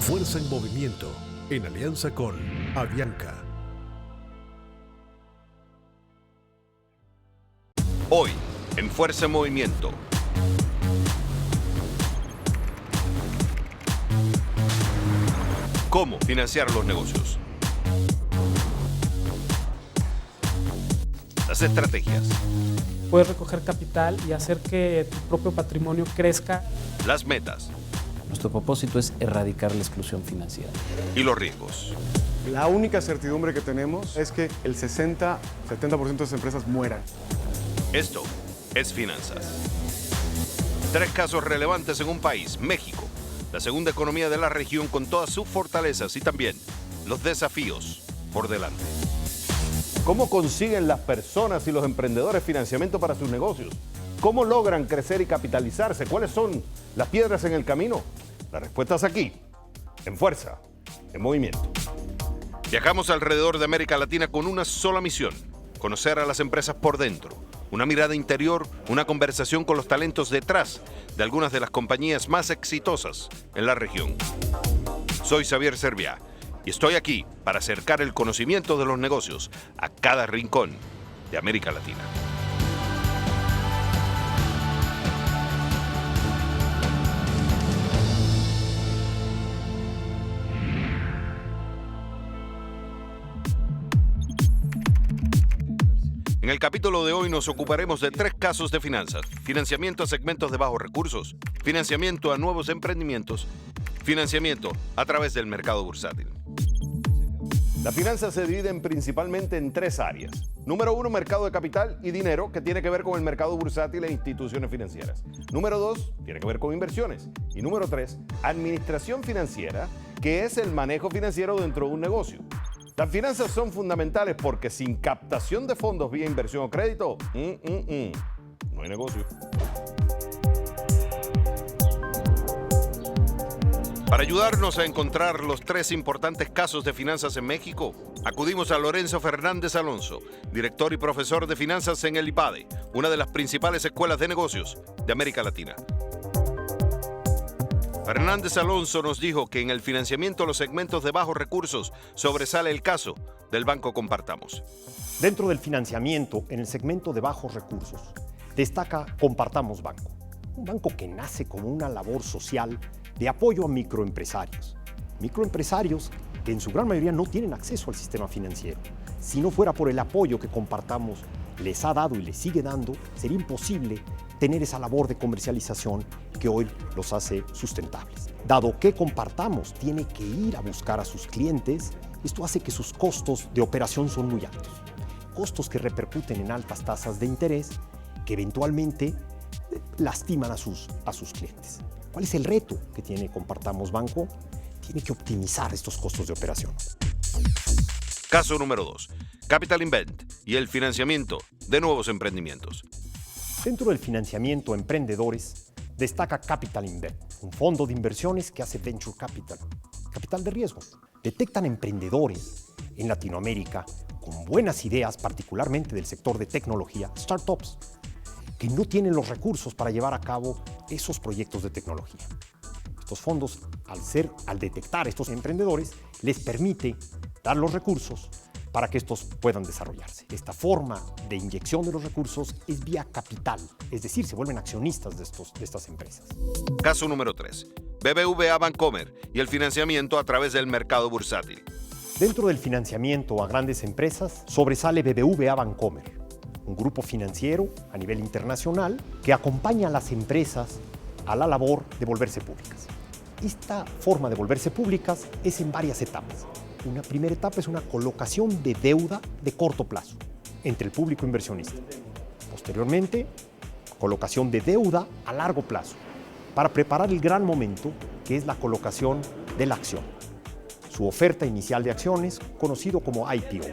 Fuerza en movimiento, en alianza con Avianca. Hoy, en Fuerza en Movimiento. ¿Cómo financiar los negocios? Las estrategias. Puedes recoger capital y hacer que tu propio patrimonio crezca. Las metas. Nuestro propósito es erradicar la exclusión financiera. Y los riesgos. La única certidumbre que tenemos es que el 60-70% de las empresas mueran. Esto es Finanzas. 3 casos relevantes en un país, México, la segunda economía de la región con todas sus fortalezas y también los desafíos por delante. ¿Cómo consiguen las personas y los emprendedores financiamiento para sus negocios? ¿Cómo logran crecer y capitalizarse? ¿Cuáles son las piedras en el camino? Las respuestas aquí, en Fuerza, en Movimiento. Viajamos alrededor de América Latina con una sola misión: conocer a las empresas por dentro. Una mirada interior, una conversación con los talentos detrás de algunas de las compañías más exitosas en la región. Soy Xavier Serviá y estoy aquí para acercar el conocimiento de los negocios a cada rincón de América Latina. En el capítulo de hoy nos ocuparemos de 3 casos de finanzas: financiamiento a segmentos de bajos recursos, financiamiento a nuevos emprendimientos, financiamiento a través del mercado bursátil. Las finanzas se dividen principalmente en 3 áreas. Número 1, mercado de capital y dinero, que tiene que ver con el mercado bursátil e instituciones financieras. Número 2, tiene que ver con inversiones. Y número 3, administración financiera, que es el manejo financiero dentro de un negocio. Las finanzas son fundamentales porque sin captación de fondos vía inversión o crédito, no hay negocio. Para ayudarnos a encontrar los 3 importantes casos de finanzas en México, acudimos a Lorenzo Fernández Alonso, director y profesor de finanzas en el IPADE, una de las principales escuelas de negocios de América Latina. Fernández Alonso nos dijo que en el financiamiento a los segmentos de bajos recursos sobresale el caso del Banco Compartamos. Dentro del financiamiento en el segmento de bajos recursos, destaca Compartamos Banco, un banco que nace como una labor social de apoyo a microempresarios. Microempresarios que en su gran mayoría no tienen acceso al sistema financiero. Si no fuera por el apoyo que Compartamos les ha dado y les sigue dando, sería imposible tener esa labor de comercialización que hoy los hace sustentables. Dado que Compartamos tiene que ir a buscar a sus clientes, esto hace que sus costos de operación son muy altos. Costos que repercuten en altas tasas de interés que eventualmente lastiman a sus clientes. ¿Cuál es el reto que tiene Compartamos Banco? Tiene que optimizar estos costos de operación. Caso número 2, Capital Invent y el financiamiento de nuevos emprendimientos. Dentro del financiamiento a emprendedores, destaca Capital Invent, un fondo de inversiones que hace venture capital, capital de riesgo. Detectan emprendedores en Latinoamérica con buenas ideas, particularmente del sector de tecnología, startups, que no tienen los recursos para llevar a cabo esos proyectos de tecnología. Estos fondos, al detectar estos emprendedores, les permite dar los recursos para que estos puedan desarrollarse. Esta forma de inyección de los recursos es vía capital, es decir, se vuelven accionistas de estas empresas. Caso número 3, BBVA Bancomer y el financiamiento a través del mercado bursátil. Dentro del financiamiento a grandes empresas, sobresale BBVA Bancomer, un grupo financiero a nivel internacional que acompaña a las empresas a la labor de volverse públicas. Esta forma de volverse públicas es en varias etapas. Una primera etapa es una colocación de deuda de corto plazo entre el público inversionista. Posteriormente, colocación de deuda a largo plazo para preparar el gran momento que es la colocación de la acción. Su oferta inicial de acciones, conocido como IPO.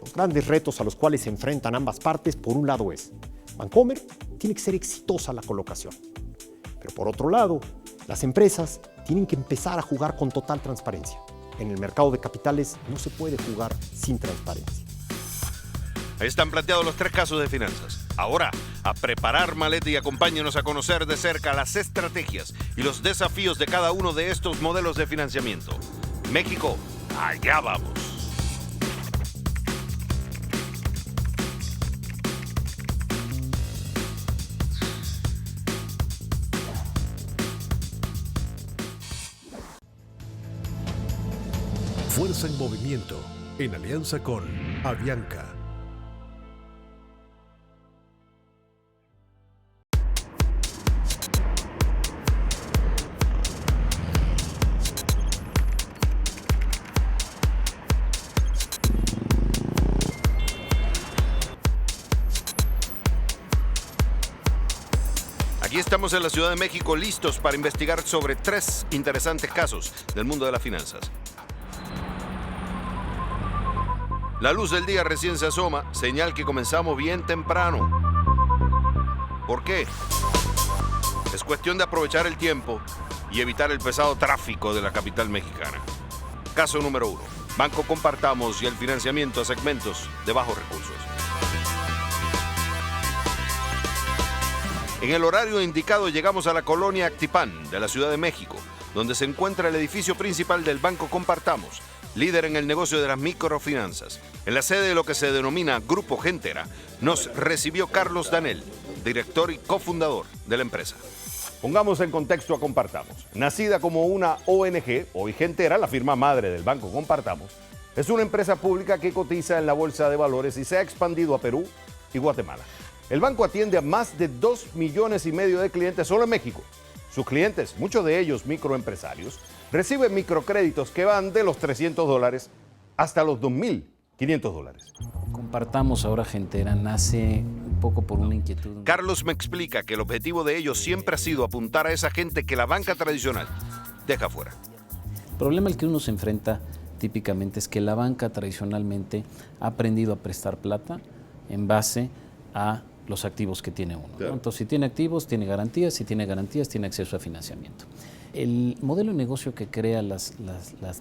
Los grandes retos a los cuales se enfrentan ambas partes, por un lado es, Bancomer tiene que ser exitosa la colocación. Pero por otro lado, las empresas tienen que empezar a jugar con total transparencia. En el mercado de capitales no se puede jugar sin transparencia. Ahí están planteados los 3 casos de finanzas. Ahora, a preparar maleta y acompáñenos a conocer de cerca las estrategias y los desafíos de cada uno de estos modelos de financiamiento. México, allá vamos. Fuerza en movimiento, en alianza con Avianca. Aquí estamos en la Ciudad de México listos para investigar sobre 3 interesantes casos del mundo de las finanzas. La luz del día recién se asoma, señal que comenzamos bien temprano. ¿Por qué? Es cuestión de aprovechar el tiempo y evitar el pesado tráfico de la capital mexicana. Caso número 1. Banco Compartamos y el financiamiento a segmentos de bajos recursos. En el horario indicado llegamos a la colonia Actipán de la Ciudad de México, donde se encuentra el edificio principal del Banco Compartamos, líder en el negocio de las microfinanzas. En la sede de lo que se denomina Grupo Gentera, nos recibió Carlos Danel, director y cofundador de la empresa. Pongamos en contexto a Compartamos. Nacida como una ONG, hoy Gentera, la firma madre del Banco Compartamos, es una empresa pública que cotiza en la Bolsa de Valores y se ha expandido a Perú y Guatemala. El banco atiende a más de 2,5 millones de clientes solo en México. Sus clientes, muchos de ellos microempresarios, reciben microcréditos que van de los $300 hasta los $2,500. Compartamos ahora Gentera nace un poco por una inquietud. Carlos me explica que el objetivo de ellos siempre ha sido apuntar a esa gente que la banca tradicional deja fuera. El problema al que uno se enfrenta típicamente es que la banca tradicionalmente ha aprendido a prestar plata en base a los activos que tiene uno, ¿no? Entonces, si tiene activos, tiene garantías, si tiene garantías, tiene acceso a financiamiento. El modelo de negocio que crea las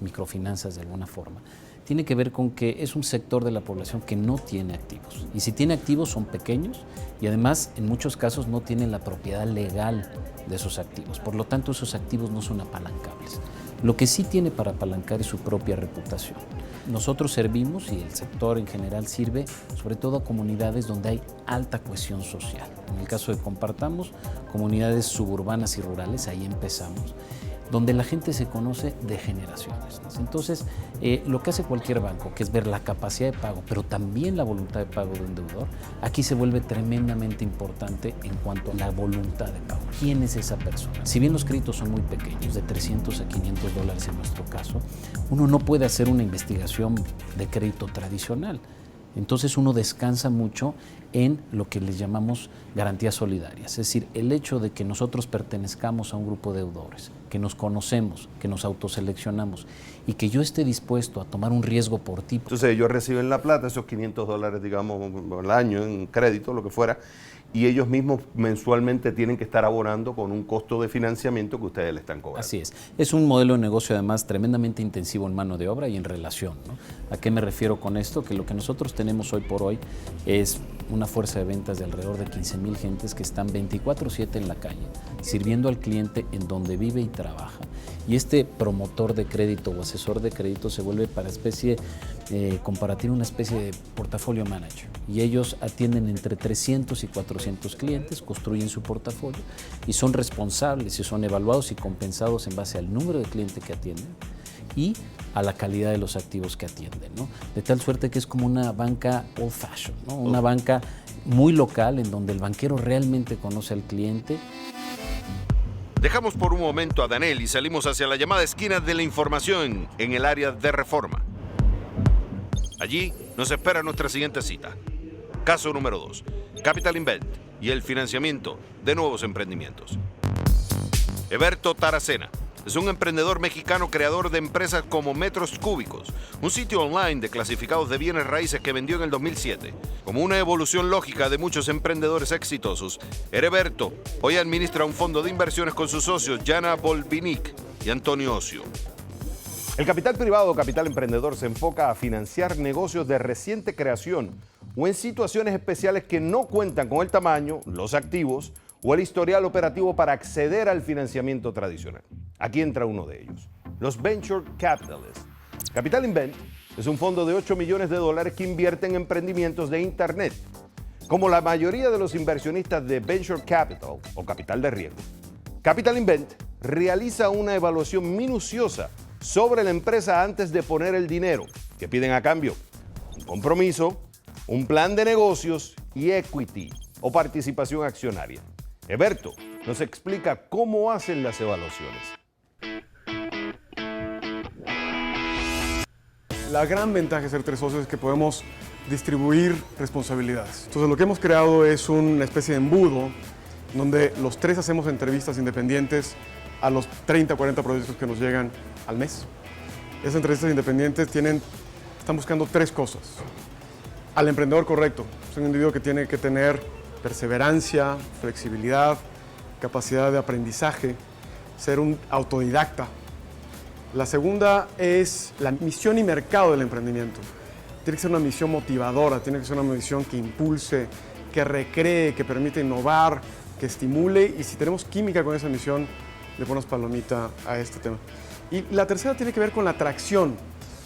microfinanzas de alguna forma tiene que ver con que es un sector de la población que no tiene activos. Y si tiene activos son pequeños y además en muchos casos no tienen la propiedad legal de esos activos. Por lo tanto, esos activos no son apalancables. Lo que sí tiene para apalancar es su propia reputación. Nosotros servimos, y el sector en general sirve, sobre todo a comunidades donde hay alta cohesión social. En el caso de Compartamos, comunidades suburbanas y rurales, ahí empezamos, donde la gente se conoce de generaciones. Entonces, lo que hace cualquier banco, que es ver la capacidad de pago, pero también la voluntad de pago de un deudor, aquí se vuelve tremendamente importante en cuanto a la voluntad de pago. ¿Quién es esa persona? Si bien los créditos son muy pequeños, de $300 a $500 en nuestro caso, uno no puede hacer una investigación de crédito tradicional. Entonces uno descansa mucho en lo que les llamamos garantías solidarias, es decir, el hecho de que nosotros pertenezcamos a un grupo de deudores, que nos conocemos, que nos autoseleccionamos y que yo esté dispuesto a tomar un riesgo por ti. Entonces ellos reciben la plata, esos $500, digamos, al año en crédito, lo que fuera, y ellos mismos mensualmente tienen que estar abonando con un costo de financiamiento que ustedes le están cobrando. Así es. Es un modelo de negocio además tremendamente intensivo en mano de obra y en relación, ¿no? ¿A qué me refiero con esto? Que lo que nosotros tenemos hoy por hoy es una fuerza de ventas de alrededor de 15,000 gentes que están 24/7 en la calle, sirviendo al cliente en donde vive y trabaja. Y este promotor de crédito o asesor de crédito se vuelve comparativo una especie de portafolio manager. Y ellos atienden entre 300 y 400 clientes, construyen su portafolio y son responsables y son evaluados y compensados en base al número de clientes que atienden y a la calidad de los activos que atienden, ¿no? De tal suerte que es como una banca old fashion, ¿no? Una banca muy local en donde el banquero realmente conoce al cliente. Dejamos por un momento a Danel y salimos hacia la llamada esquina de la información en el área de Reforma. Allí nos espera nuestra siguiente cita. Caso número 2. Capital Invent y el financiamiento de nuevos emprendimientos. Eberto Taracena es un emprendedor mexicano creador de empresas como Metros Cúbicos, un sitio online de clasificados de bienes raíces que vendió en el 2007. Como una evolución lógica de muchos emprendedores exitosos, Hereberto hoy administra un fondo de inversiones con sus socios Jana Bolvinic y Antonio Ocio. El capital privado, capital emprendedor, se enfoca a financiar negocios de reciente creación o en situaciones especiales que no cuentan con el tamaño, los activos o el historial operativo para acceder al financiamiento tradicional. Aquí entra uno de ellos, los Venture Capitalists. Capital Invent es un fondo de $8 millones que invierte en emprendimientos de Internet. Como la mayoría de los inversionistas de Venture Capital o capital de riesgo, Capital Invent realiza una evaluación minuciosa sobre la empresa antes de poner el dinero que piden a cambio. Un compromiso, un plan de negocios y equity o participación accionaria. Eberto nos explica cómo hacen las evaluaciones. La gran ventaja de ser tres socios es que podemos distribuir responsabilidades. Entonces lo que hemos creado es una especie de embudo donde los tres hacemos entrevistas independientes a los 30, 40 proyectos que nos llegan al mes. Esas entrevistas independientes están buscando tres cosas. Al emprendedor correcto, es un individuo que tiene que tener perseverancia, flexibilidad, capacidad de aprendizaje, ser un autodidacta. La segunda es la misión y mercado del emprendimiento. Tiene que ser una misión motivadora, tiene que ser una misión que impulse, que recree, que permita innovar, que estimule, y si tenemos química con esa misión, le ponemos palomita a este tema. Y la tercera tiene que ver con la atracción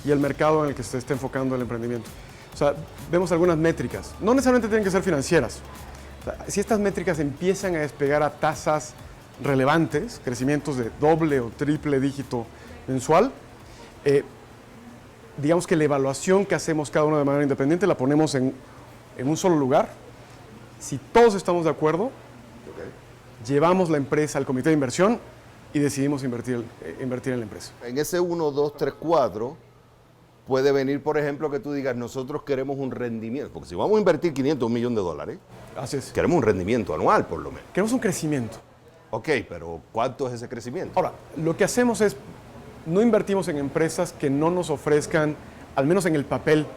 y el mercado en el que se está enfocando el emprendimiento. O sea, vemos algunas métricas, no necesariamente tienen que ser financieras. O sea, si estas métricas empiezan a despegar a tasas relevantes, crecimientos de doble o triple dígito mensual, digamos que la evaluación que hacemos cada uno de manera independiente la ponemos en un solo lugar. Si todos estamos de acuerdo, llevamos la empresa al comité de inversión y decidimos invertir en la empresa. En ese 1, 2, 3, 4 puede venir, por ejemplo, que tú digas, nosotros queremos un rendimiento, porque si vamos a invertir 500 millones de dólares, Así es. queremos un rendimiento anual por lo menos. Queremos un crecimiento. Ok, pero ¿cuánto es ese crecimiento? Ahora, lo que hacemos es, no invertimos en empresas que no nos ofrezcan, al menos en el papel,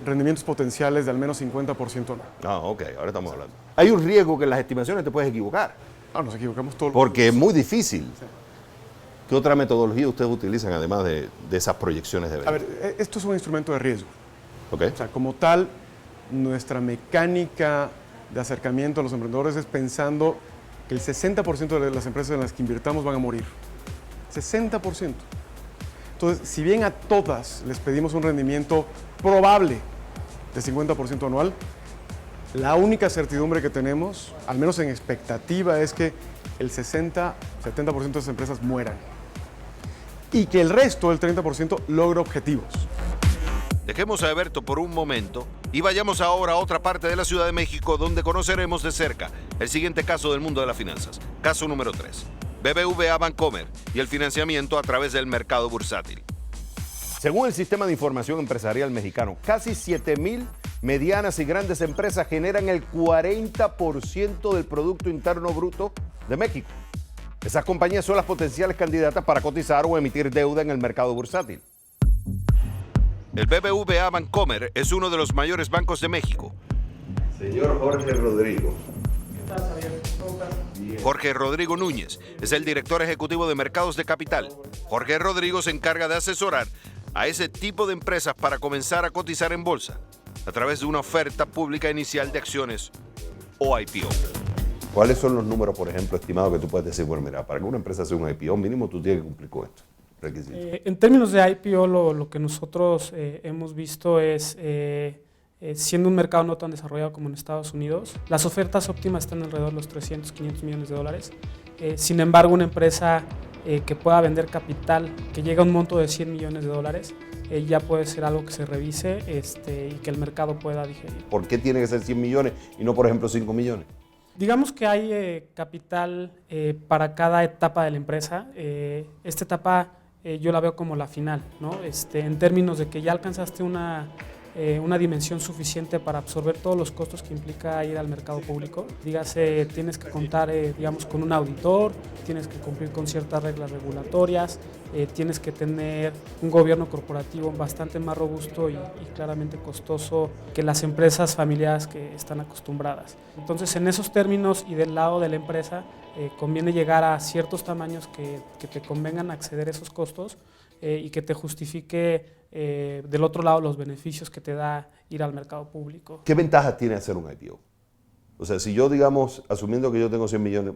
rendimientos potenciales de al menos 50% anual. Ah, ok, ahora estamos hablando. Hay un riesgo que en las estimaciones te puedes equivocar, Nos equivocamos todos. porque es muy difícil. ¿Qué otra metodología ustedes utilizan además de esas proyecciones de venta? A ver, esto es un instrumento de riesgo. Ok. O sea, como tal, nuestra mecánica de acercamiento a los emprendedores es pensando que el 60% de las empresas en las que invirtamos van a morir. 60%. Entonces, si bien a todas les pedimos un rendimiento probable de 50% anual, la única certidumbre que tenemos, al menos en expectativa, es que el 60-70% de esas empresas mueran y que el resto, el 30%, logre objetivos. Dejemos a Eberto por un momento y vayamos ahora a otra parte de la Ciudad de México donde conoceremos de cerca el siguiente caso del mundo de las finanzas. Caso número 3. BBVA Bancomer y el financiamiento a través del mercado bursátil. Según el Sistema de Información Empresarial Mexicano, casi 7,000 medianas y grandes empresas generan el 40% del Producto Interno Bruto de México. Esas compañías son las potenciales candidatas para cotizar o emitir deuda en el mercado bursátil. El BBVA Bancomer es uno de los mayores bancos de México. Señor Jorge Rodrigo. ¿Qué tal, Javier? ¿Cómo estás? Jorge Rodrigo Núñez es el director ejecutivo de Mercados de Capital. Jorge Rodrigo se encarga de asesorar a ese tipo de empresas para comenzar a cotizar en bolsa a través de una oferta pública inicial de acciones o IPO. ¿Cuáles son los números, por ejemplo, estimados que tú puedes decir, bueno, mira, para que una empresa sea un IPO mínimo, tú tienes que cumplir con esto? En términos de IPO, lo que nosotros hemos visto es, siendo un mercado no tan desarrollado como en Estados Unidos, las ofertas óptimas están alrededor de los 300, 500 millones de dólares. Sin embargo, una empresa que pueda vender capital, que llega a un monto de 100 millones de dólares, ya puede ser algo que se revise y que el mercado pueda digerir. ¿Por qué tiene que ser 100 millones y no, por ejemplo, 5 millones? Digamos que hay capital para cada etapa de la empresa. Esta etapa yo la veo como la final, ¿no? En términos de que ya alcanzaste una dimensión suficiente para absorber todos los costos que implica ir al mercado público. Dígase, tienes que contar, digamos, con un auditor, tienes que cumplir con ciertas reglas regulatorias, tienes que tener un gobierno corporativo bastante más robusto y claramente costoso que las empresas familiares que están acostumbradas. Entonces, en esos términos y del lado de la empresa, conviene llegar a ciertos tamaños que te convengan acceder a esos costos y que te justifique del otro lado los beneficios que te da ir al mercado público. ¿Qué ventajas tiene hacer un IPO? O sea, si yo, digamos, asumiendo que yo tengo 100 millones,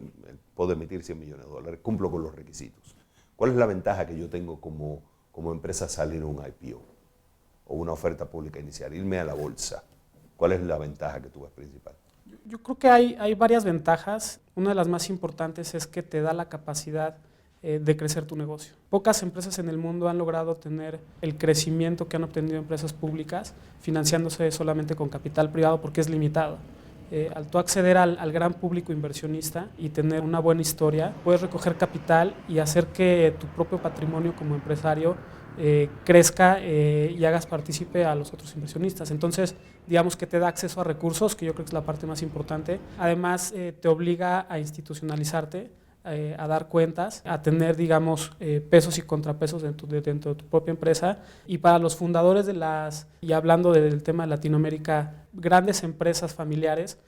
puedo emitir 100 millones de dólares, cumplo con los requisitos. ¿Cuál es la ventaja que yo tengo como empresa salir a un IPO o una oferta pública inicial, irme a la bolsa? ¿Cuál es la ventaja que tú ves principal? Yo creo que hay varias ventajas. Una de las más importantes es que te da la capacidad de crecer tu negocio. Pocas empresas en el mundo han logrado tener el crecimiento que han obtenido empresas públicas financiándose solamente con capital privado porque es limitado. Al tú acceder al gran público inversionista y tener una buena historia, puedes recoger capital y hacer que tu propio patrimonio como empresario crezca y hagas partícipe a los otros inversionistas. Entonces, digamos que te da acceso a recursos, que yo creo que es la parte más importante. Además, te obliga a institucionalizarte, a dar cuentas, a tener, digamos, pesos y contrapesos dentro de tu propia empresa. Y para los fundadores y hablando del tema de Latinoamérica, grandes empresas familiares,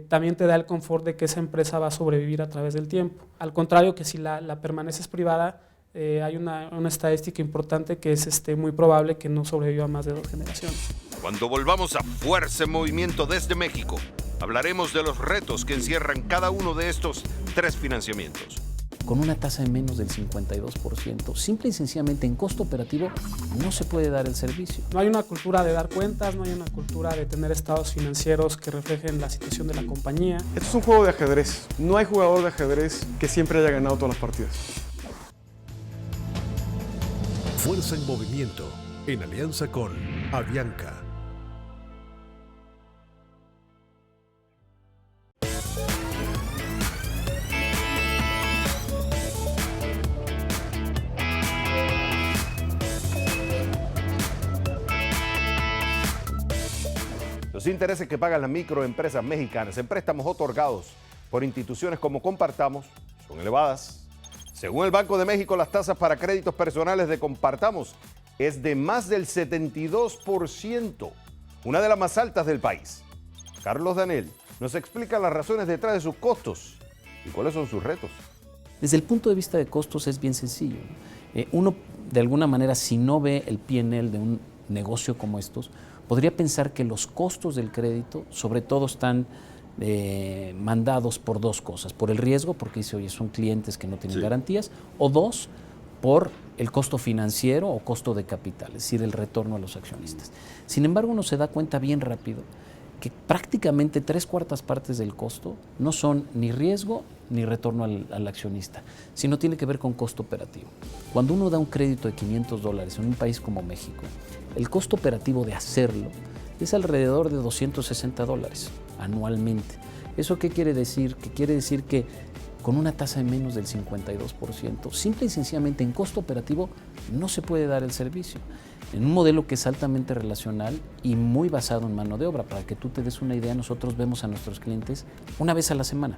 también te da el confort de que esa empresa va a sobrevivir a través del tiempo. Al contrario que si la permaneces privada, hay una estadística importante que es muy probable que no sobreviva más de 2 generaciones. Cuando volvamos a Fuerza en Movimiento desde México, hablaremos de los retos que encierran cada uno de estos 3 financiamientos. Con una tasa de menos del 52%, simple y sencillamente en costo operativo no se puede dar el servicio. No hay una cultura de dar cuentas, no hay una cultura de tener estados financieros que reflejen la situación de la compañía. Esto es un juego de ajedrez. No hay jugador de ajedrez que siempre haya ganado todas las partidas. Fuerza en Movimiento, en alianza con Avianca. Los intereses que pagan las microempresas mexicanas en préstamos otorgados por instituciones como Compartamos son elevadas. Según el Banco de México, las tasas para créditos personales de Compartamos es de más del 72%, una de las más altas del país. Carlos Danel nos explica las razones detrás de sus costos y cuáles son sus retos. Desde el punto de vista de costos es bien sencillo. Uno, de alguna manera, si no ve el P&L de un negocio como estos, podría pensar que los costos del crédito, sobre todo, están mandados por 2 cosas. Por el riesgo, porque dice, oye, son clientes que no tienen garantías, o 2, por el costo financiero o costo de capital, es decir, el retorno a los accionistas. Sin embargo, uno se da cuenta bien rápido que prácticamente 3/4 partes del costo no son ni riesgo ni retorno al accionista, sino tiene que ver con costo operativo. Cuando uno da un crédito de $500 en un país como México, el costo operativo de hacerlo es alrededor de $260 anualmente. ¿Eso qué quiere decir? Que quiere decir que con una tasa de menos del 52%, simple y sencillamente en costo operativo no se puede dar el servicio. En un modelo que es altamente relacional y muy basado en mano de obra. Para que tú te des una idea, nosotros vemos a nuestros clientes una vez a la semana.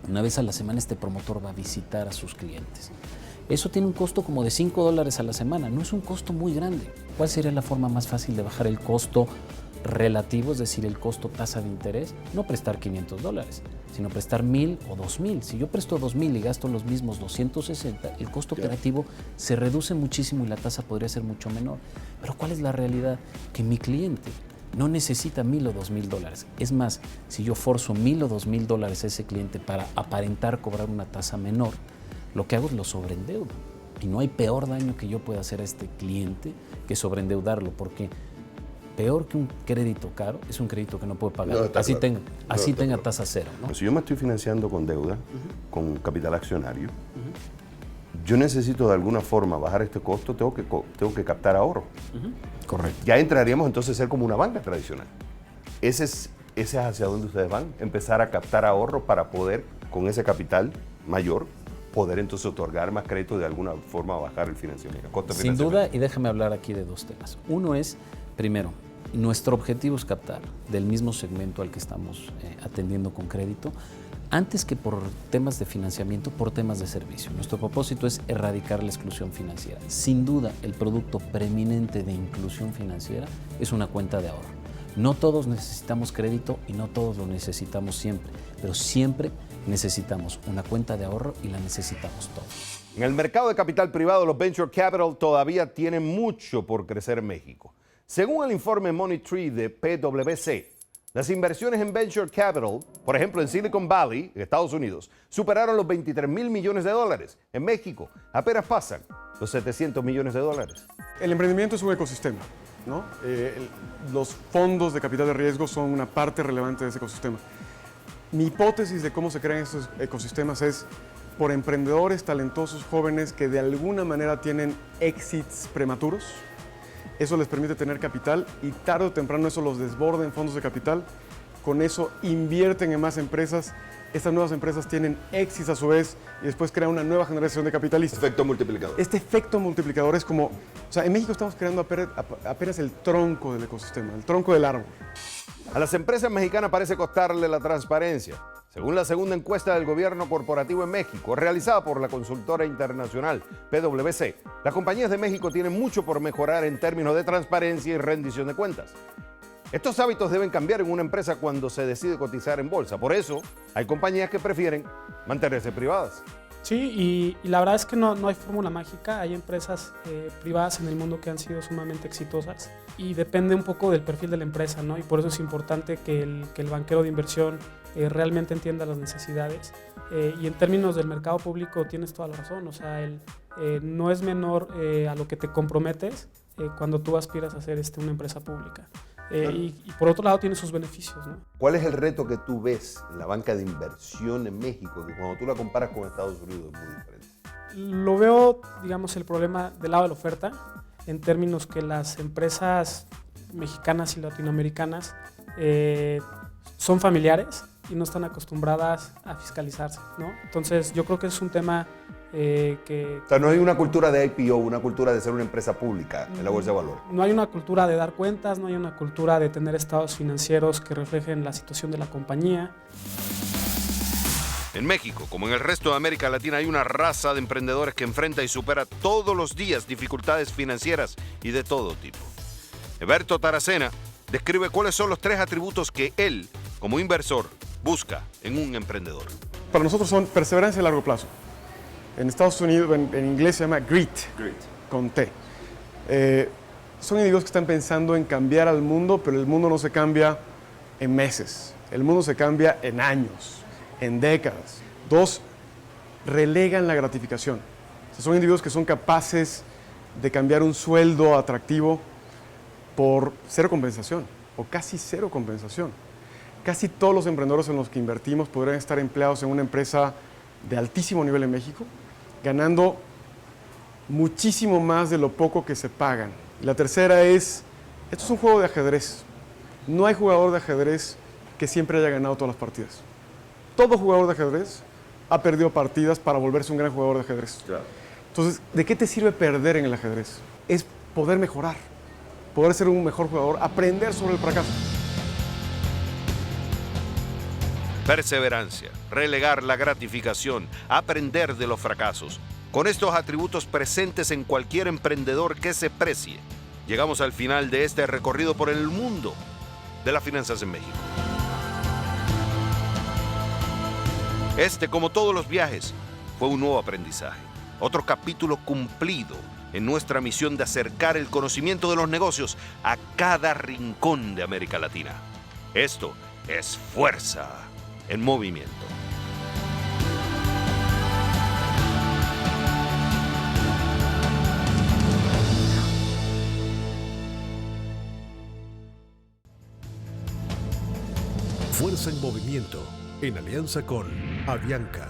Una vez a la semana este promotor va a visitar a sus clientes. Eso tiene un costo como de $5 a la semana, no es un costo muy grande. ¿Cuál sería la forma más fácil de bajar el costo relativo, es decir, el costo tasa de interés? No prestar $500, sino prestar $1,000 o $2,000. Si yo presto $2,000 y gasto los mismos $260, el costo operativo se reduce muchísimo y la tasa podría ser mucho menor. Pero ¿cuál es la realidad? Que mi cliente no necesita $1,000 o $2,000. Es más, si yo forzo $1,000 o $2,000 a ese cliente para aparentar cobrar una tasa menor, lo que hago es lo sobreendeudo. Y no hay peor daño que yo pueda hacer a este cliente que sobreendeudarlo, porque peor que un crédito caro es un crédito que no puede pagar, así tenga tasa cero, ¿no? Si yo me estoy financiando con deuda, con capital accionario, yo necesito de alguna forma bajar este costo, tengo que captar ahorro. Correcto. Ya entraríamos entonces a ser como una banca tradicional. Ese es hacia donde ustedes van, empezar a captar ahorro para poder, con ese capital mayor, poder entonces otorgar más crédito, de alguna forma bajar el financiamiento. Sin duda, y déjame hablar aquí de 2 temas. Uno es, primero, nuestro objetivo es captar del mismo segmento al que estamos atendiendo con crédito, antes que por temas de financiamiento, por temas de servicio. Nuestro propósito es erradicar la exclusión financiera. Sin duda, el producto preeminente de inclusión financiera es una cuenta de ahorro. No todos necesitamos crédito y no todos lo necesitamos siempre, pero siempre necesitamos una cuenta de ahorro y la necesitamos todos. En el mercado de capital privado, los venture capital todavía tienen mucho por crecer en México. Según el informe Money Tree de PwC, las inversiones en venture capital, por ejemplo en Silicon Valley, en Estados Unidos, superaron los 23,000 millones de dólares. En México apenas pasan los 700 millones de dólares. El emprendimiento es un ecosistema, ¿no? Los fondos de capital de riesgo son una parte relevante de ese ecosistema. Mi hipótesis de cómo se crean estos ecosistemas es por emprendedores talentosos jóvenes que de alguna manera tienen exits prematuros. Eso les permite tener capital y tarde o temprano eso los desborda en fondos de capital. Con eso invierten en más empresas. Estas nuevas empresas tienen exits a su vez y después crean una nueva generación de capitalistas. Efecto multiplicador. Este efecto multiplicador es como, o sea, en México estamos creando apenas el tronco del ecosistema, el tronco del árbol. A las empresas mexicanas parece costarle la transparencia. Según la segunda encuesta del gobierno corporativo en México, realizada por la consultora internacional PwC, las compañías de México tienen mucho por mejorar en términos de transparencia y rendición de cuentas. Estos hábitos deben cambiar en una empresa cuando se decide cotizar en bolsa. Por eso, hay compañías que prefieren mantenerse privadas. Sí, y la verdad es que no hay fórmula mágica. Hay empresas privadas en el mundo que han sido sumamente exitosas y depende un poco del perfil de la empresa, ¿no? Y por eso es importante que el banquero de inversión realmente entienda las necesidades. Y en términos del mercado público tienes toda la razón. O sea, no es menor a lo que te comprometes cuando tú aspiras a ser una empresa pública. Y por otro lado tiene sus beneficios, ¿no? ¿Cuál es el reto que tú ves en la banca de inversión en México, que cuando tú la comparas con Estados Unidos es muy diferente? Lo veo, digamos, el problema del lado de la oferta, en términos que las empresas mexicanas y latinoamericanas son familiares y no están acostumbradas a fiscalizarse, ¿no? Entonces yo creo que es un tema que... O sea, no hay una cultura de IPO, una cultura de ser una empresa pública en la bolsa de valores. No hay una cultura de dar cuentas, no hay una cultura de tener estados financieros que reflejen la situación de la compañía. En México, como en el resto de América Latina, hay una raza de emprendedores que enfrenta y supera todos los días dificultades financieras y de todo tipo. Eberto Taracena describe cuáles son los 3 atributos que él, como inversor, busca en un emprendedor. Para nosotros son perseverancia a largo plazo. En Estados Unidos, en inglés se llama grit, con T. Son individuos que están pensando en cambiar al mundo, pero el mundo no se cambia en meses. El mundo se cambia en años, en décadas. 2, relegan la gratificación. O sea, son individuos que son capaces de cambiar un sueldo atractivo por 0 compensación o casi 0 compensación. Casi todos los emprendedores en los que invertimos podrían estar empleados en una empresa de altísimo nivel en México, ganando muchísimo más de lo poco que se pagan. Y la tercera es, esto es un juego de ajedrez. No hay jugador de ajedrez que siempre haya ganado todas las partidas. Todo jugador de ajedrez ha perdido partidas para volverse un gran jugador de ajedrez. Claro. Entonces, ¿de qué te sirve perder en el ajedrez? Es poder mejorar, poder ser un mejor jugador, aprender sobre el fracaso. Perseverancia, relegar la gratificación, aprender de los fracasos. Con estos atributos presentes en cualquier emprendedor que se precie, llegamos al final de este recorrido por el mundo de las finanzas en México. Este, como todos los viajes, fue un nuevo aprendizaje. Otro capítulo cumplido en nuestra misión de acercar el conocimiento de los negocios a cada rincón de América Latina. Esto es Fuerza en Movimiento. Fuerza en Movimiento, en alianza con Avianca.